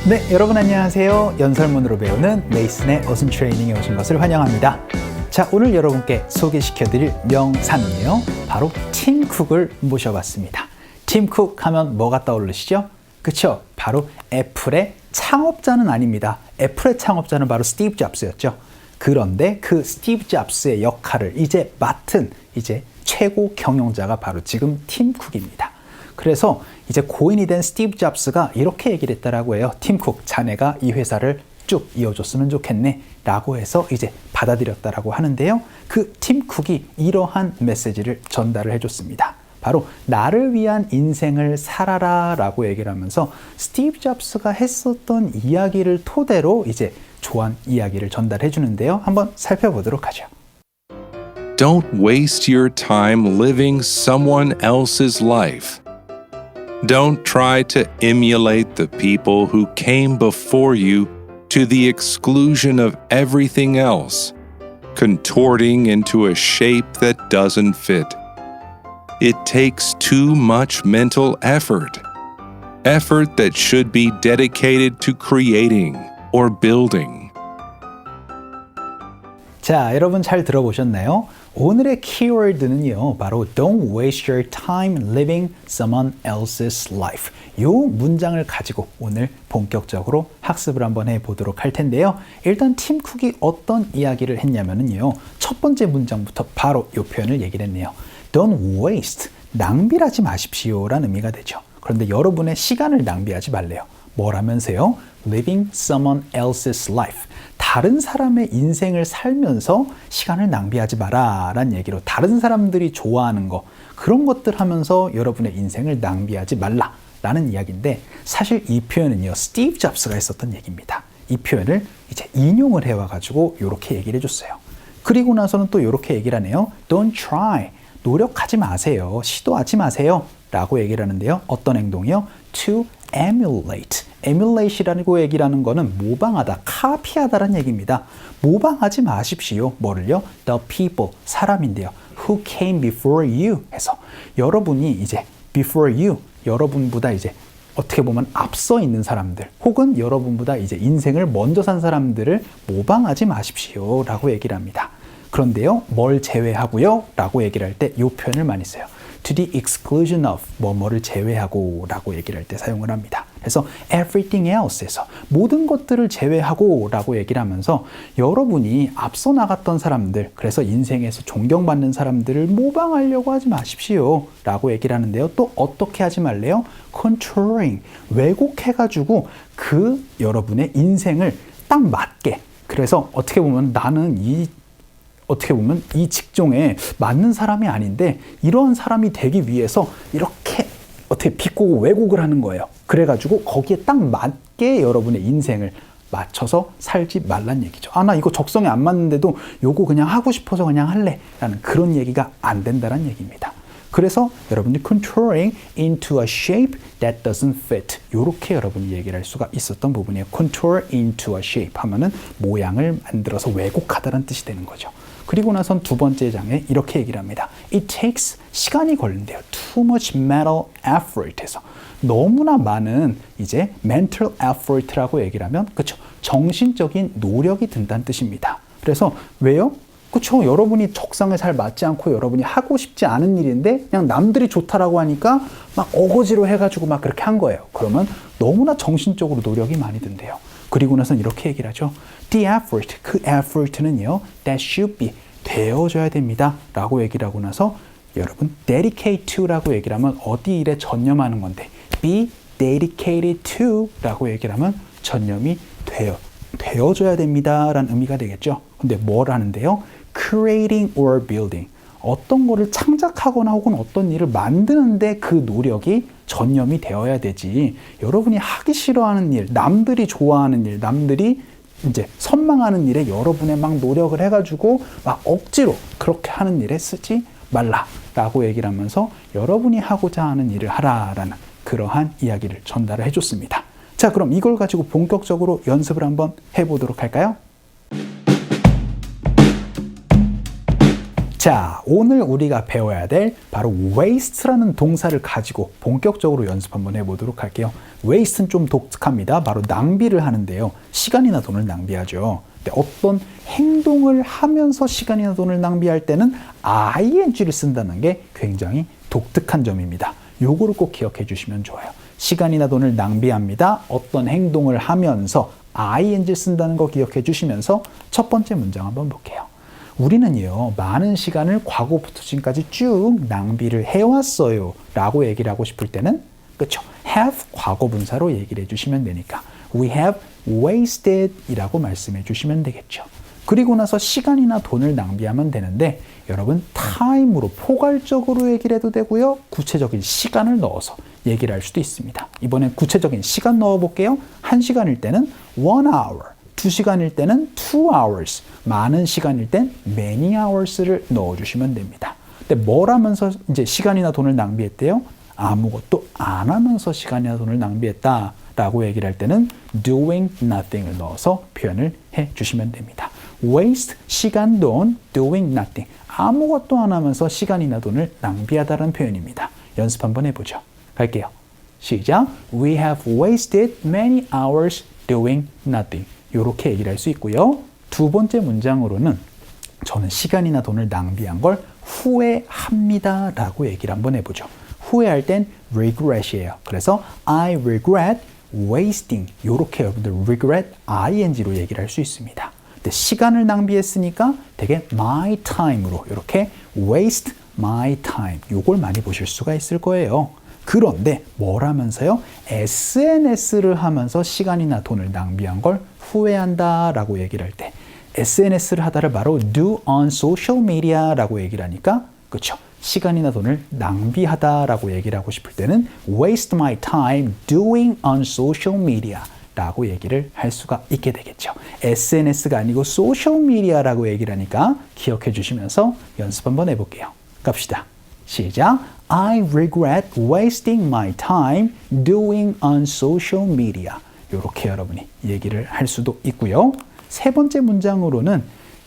네, 여러분 안녕하세요. 연설문으로 배우는 메이슨의 어순 트레이닝에 오신 것을 환영합니다. 자, 오늘 여러분께 소개시켜드릴 명사는요, 바로 팀 쿡을 모셔봤습니다. 팀 쿡 하면 뭐가 떠오르시죠? 그쵸? 바로 애플의 창업자는 아닙니다. 애플의 창업자는 바로 스티브 잡스였죠. 그런데 그 스티브 잡스의 역할을 이제 맡은 최고 경영자가 바로 지금 팀 쿡입니다. 그래서 이제 고인이 된 스티브 잡스가 이렇게 얘기를 했다라고 해요. 팀 쿡, 자네가 이 회사를 쭉 이어줬으면 좋겠네 라고 해서 이제 받아들였다라고 하는데요. 그 팀 쿡이 이러한 메시지를 전달을 해줬습니다. 바로 나를 위한 인생을 살아라 라고 얘기를 하면서 스티브 잡스가 했었던 이야기를 토대로 이제 조언 이야기를 전달해 주는데요. 한번 살펴보도록 하죠. Don't waste your time living someone else's life. Don't try to emulate the people who came before you to the exclusion of everything else, contorting into a shape that doesn't fit. It takes too much mental effort that should be dedicated to creating or building. 자, 여러분 잘 들어보셨나요? 오늘의 키워드는요, 바로 Don't waste your time living someone else's life. 이 문장을 가지고 오늘 본격적으로 학습을 한번 해보도록 할 텐데요. 일단 팀 쿡이 어떤 이야기를 했냐면요, 첫 번째 문장부터 바로 이 표현을 얘기를 했네요. Don't waste, 낭비하지 마십시오 라는 의미가 되죠. 그런데 여러분의 시간을 낭비하지 말래요. 뭐라면서요? Living someone else's life. 다른 사람의 인생을 살면서 시간을 낭비하지 마라 라는 얘기로, 다른 사람들이 좋아하는 거, 그런 것들 하면서 여러분의 인생을 낭비하지 말라 라는 이야기인데, 사실 이 표현은요, 스티브 잡스가 했었던 얘기입니다. 이 표현을 이제 인용을 해와가지고 이렇게 얘기를 해줬어요. 그리고 나서는 또 이렇게 얘기를 하네요. Don't try, 노력하지 마세요, 시도하지 마세요 라고 얘기를 하는데요. 어떤 행동이요? To emulate. emulate이라고 얘기를 하는 거는 모방하다, 카피하다라는 얘기입니다. 모방하지 마십시오. 뭐를요? The people, 사람인데요. Who came before you 해서 여러분이 이제 before you, 여러분보다 이제 어떻게 보면 앞서 있는 사람들, 혹은 여러분보다 이제 인생을 먼저 산 사람들을 모방하지 마십시오 라고 얘기를 합니다. 그런데요, 뭘 제외하고요? 라고 얘기를 할 때 이 표현을 많이 써요. To the exclusion of, 뭐뭐를 제외하고 라고 얘기를 할 때 사용을 합니다. 그래서 everything else에서 모든 것들을 제외하고 라고 얘기를 하면서 여러분이 앞서 나갔던 사람들, 그래서 인생에서 존경받는 사람들을 모방하려고 하지 마십시오 라고 얘기를 하는데요. 또 어떻게 하지 말래요? Contouring, 왜곡해가지고 그 여러분의 인생을 딱 맞게, 그래서 어떻게 보면 나는 이 직종에 맞는 사람이 아닌데 이러한 사람이 되기 위해서 이렇게 어떻게 비꼬고 왜곡을 하는 거예요. 그래가지고 거기에 딱 맞게 여러분의 인생을 맞춰서 살지 말란 얘기죠. 나 이거 적성에 안 맞는데도 요거 그냥 하고 싶어서 그냥 할래 라는 그런 얘기가 안 된다는 얘기입니다. 그래서 여러분들이 contouring into a shape that doesn't fit, 이렇게 여러분이 얘기를 할 수가 있었던 부분이에요. contour into a shape 하면은 모양을 만들어서 왜곡하다는 뜻이 되는 거죠. 그리고 나선 두 번째 장에 이렇게 얘기를 합니다. It takes, 시간이 걸린대요. Too much mental effort 해서 너무나 많은 이제 mental effort라고 얘기를 하면, 그렇죠, 정신적인 노력이 든다는 뜻입니다. 그래서 왜요? 그렇죠, 여러분이 적성에 잘 맞지 않고 여러분이 하고 싶지 않은 일인데 그냥 남들이 좋다라고 하니까 막 어거지로 해가지고 막 그렇게 한 거예요. 그러면 너무나 정신적으로 노력이 많이 든대요. 그리고 나서는 이렇게 얘기를 하죠. The effort, 그 effort는요, that should be, 되어줘야 됩니다 라고 얘기를 하고 나서, 여러분 dedicate to 라고 얘기를 하면 어디 일에 전념하는 건데, be dedicated to 라고 얘기를 하면 전념이 되어줘야 됩니다 라는 의미가 되겠죠. 근데 뭘 하는데요? creating or building, 어떤 거를 창작하거나 혹은 어떤 일을 만드는데 그 노력이 전념이 되어야 되지, 여러분이 하기 싫어하는 일, 남들이 좋아하는 일, 남들이 이제 선망하는 일에 여러분의 막 노력을 해가지고 막 억지로 그렇게 하는 일에 쓰지 말라라고 얘기를 하면서 여러분이 하고자 하는 일을 하라라는 그러한 이야기를 전달을 해줬습니다. 자, 그럼 이걸 가지고 본격적으로 연습을 한번 해보도록 할까요? 자, 오늘 우리가 배워야 될 바로 waste라는 동사를 가지고 본격적으로 연습 한번 해보도록 할게요. waste는 좀 독특합니다. 바로 낭비를 하는데요. 시간이나 돈을 낭비하죠. 근데 어떤 행동을 하면서 시간이나 돈을 낭비할 때는 ing를 쓴다는 게 굉장히 독특한 점입니다. 요거를 꼭 기억해 주시면 좋아요. 시간이나 돈을 낭비합니다. 어떤 행동을 하면서 ing 쓴다는 거 기억해 주시면서 첫 번째 문장 한번 볼게요. 우리는요, 많은 시간을 과거부터 지금까지 쭉 낭비를 해왔어요 라고 얘기를 하고 싶을 때는, 그쵸? have 과거 분사로 얘기를 해주시면 되니까 we have wasted 이라고 말씀해 주시면 되겠죠. 그리고 나서 시간이나 돈을 낭비하면 되는데, 여러분 time으로 포괄적으로 얘기를 해도 되고요, 구체적인 시간을 넣어서 얘기를 할 수도 있습니다. 이번엔 구체적인 시간 넣어볼게요. 1시간일 때는 1 hour, 2시간일 때는 2 hours, 많은 시간일 땐 many hours를 넣어주시면 됩니다. 근데 뭘 하면서 이제 시간이나 돈을 낭비했대요? 아무것도 안 하면서 시간이나 돈을 낭비했다 라고 얘기를 할 때는 doing nothing을 넣어서 표현을 해주시면 됩니다. waste, 시간, 돈, doing nothing, 아무것도 안 하면서 시간이나 돈을 낭비하다라는 표현입니다. 연습 한번 해보죠. 갈게요. 시작. We have wasted many hours doing nothing. 이렇게 얘기를 할 수 있고요. 두 번째 문장으로는 저는 시간이나 돈을 낭비한 걸 후회합니다 라고 얘기를 한번 해보죠. 후회할 땐 regret이에요. 그래서 I regret wasting, 이렇게 여러분들 regret ing로 얘기를 할 수 있습니다. 근데 시간을 낭비했으니까 되게 my time으로 이렇게 waste my time, 이걸 많이 보실 수가 있을 거예요. 그런데 뭘 하면서요? SNS를 하면서 시간이나 돈을 낭비한 걸 후회한다 라고 얘기를 할 때, SNS를 하다를 바로 do on social media 라고 얘기를 하니까, 그렇죠? 시간이나 돈을 낭비하다 라고 얘기를 하고 싶을 때는 waste my time doing on social media 라고 얘기를 할 수가 있게 되겠죠. SNS가 아니고 social media 라고 얘기를 하니까 기억해 주시면서 연습 한번 해볼게요. 갑시다. 시작. I regret wasting my time doing on social media. 이렇게 여러분이 얘기를 할 수도 있고요. 세 번째 문장으로는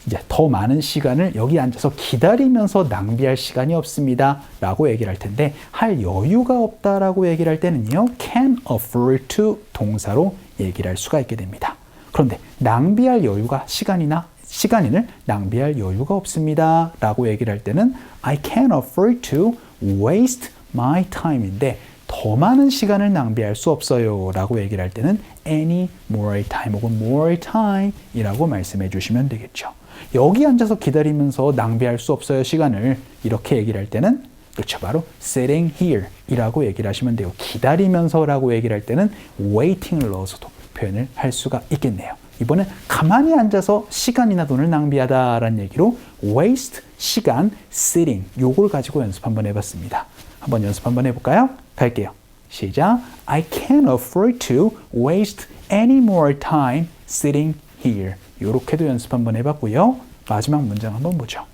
이제 더 많은 시간을 여기 앉아서 기다리면서 낭비할 시간이 없습니다 라고 얘기를 할 텐데, 할 여유가 없다라고 얘기를 할 때는요, can afford to 동사로 얘기를 할 수가 있게 됩니다. 그런데 낭비할 여유가 시간인을 낭비할 여유가 없습니다 라고 얘기를 할 때는 I can't afford to waste my time인데, 더 많은 시간을 낭비할 수 없어요 라고 얘기를 할 때는 any more time 혹은 more time 이라고 말씀해 주시면 되겠죠. 여기 앉아서 기다리면서 낭비할 수 없어요 시간을, 이렇게 얘기를 할 때는, 그렇죠, 바로 sitting here 이라고 얘기를 하시면 돼요. 기다리면서 라고 얘기를 할 때는 waiting을 넣어서도 표현을 할 수가 있겠네요. 이번엔 가만히 앉아서 시간이나 돈을 낭비하다라는 얘기로 waste, 시간, sitting, 요걸 가지고 연습 한번 해봤습니다. 한번 연습 한번 해볼까요? 갈게요. 시작. I can't afford to waste any more time sitting here. 요렇게도 연습 한번 해봤고요. 마지막 문장 한번 보죠.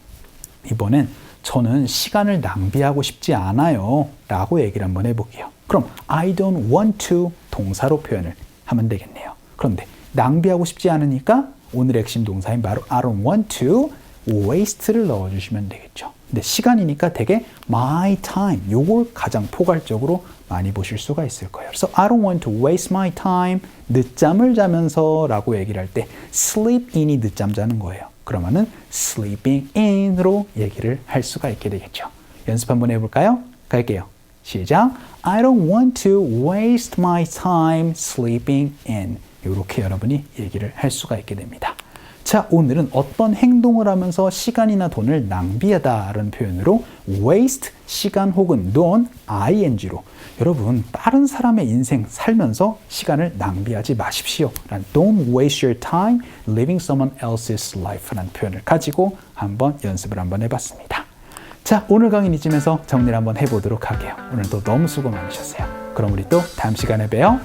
이번엔 저는 시간을 낭비하고 싶지 않아요 라고 얘기를 한번 해볼게요. 그럼 I don't want to 동사로 표현을 하면 되겠네요. 그런데 낭비하고 싶지 않으니까 오늘의 핵심 동사인 바로 I don't want to waste를 넣어주시면 되겠죠. 근데 시간이니까 되게 my time, 요걸 가장 포괄적으로 많이 보실 수가 있을 거예요. 그래서 I don't want to waste my time, 늦잠을 자면서 라고 얘기를 할 때 sleep in이 늦잠 자는 거예요. 그러면은 sleeping in으로 얘기를 할 수가 있게 되겠죠. 연습 한번 해볼까요? 갈게요. 시작. I don't want to waste my time sleeping in. 이렇게 여러분이 얘기를 할 수가 있게 됩니다. 자, 오늘은 어떤 행동을 하면서 시간이나 돈을 낭비하다라는 표현으로 waste, 시간 혹은 돈, ing로 여러분 다른 사람의 인생 살면서 시간을 낭비하지 마십시오 라는 Don't waste your time living someone else's life 라는 표현을 가지고 한번 연습을 한번 해봤습니다. 자, 오늘 강의는 이쯤에서 정리를 한번 해보도록 할게요. 오늘도 너무 수고 많으셨어요. 그럼 우리 또 다음 시간에 봬요.